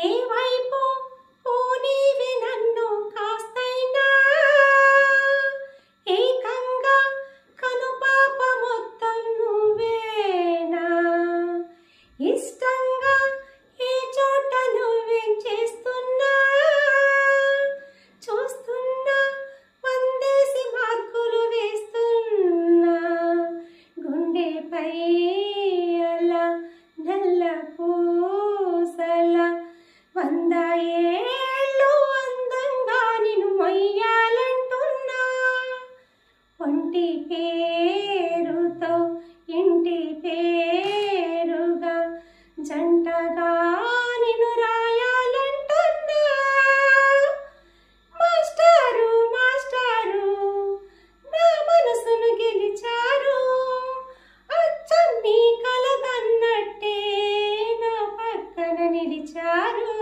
ఏ వైపు పోనీవి నన్ను కాస్తైనా ఏకంగా కనుపాప మొత్తం నువ్వేనా ఇష్టంగా ఏ చోట నువ్వేం చేస్తున్నా చూస్తున్నా వందేసి మార్కులు వేస్తున్నా గుండెపై అలా నల్ల పూసలా 100 ఏళ్ళు అందంగా నిన్ను మొయ్యాలంటున్నా ఒంటి పేరుతో ఇంటి పేరుగా జంటగా నిన్ను రాయాలంటున్నా మాస్టారు మాస్టారు నా మనసును గెలిచారు అచ్చం నీ కలగన్నట్టే నా పక్కన నిలిచారు.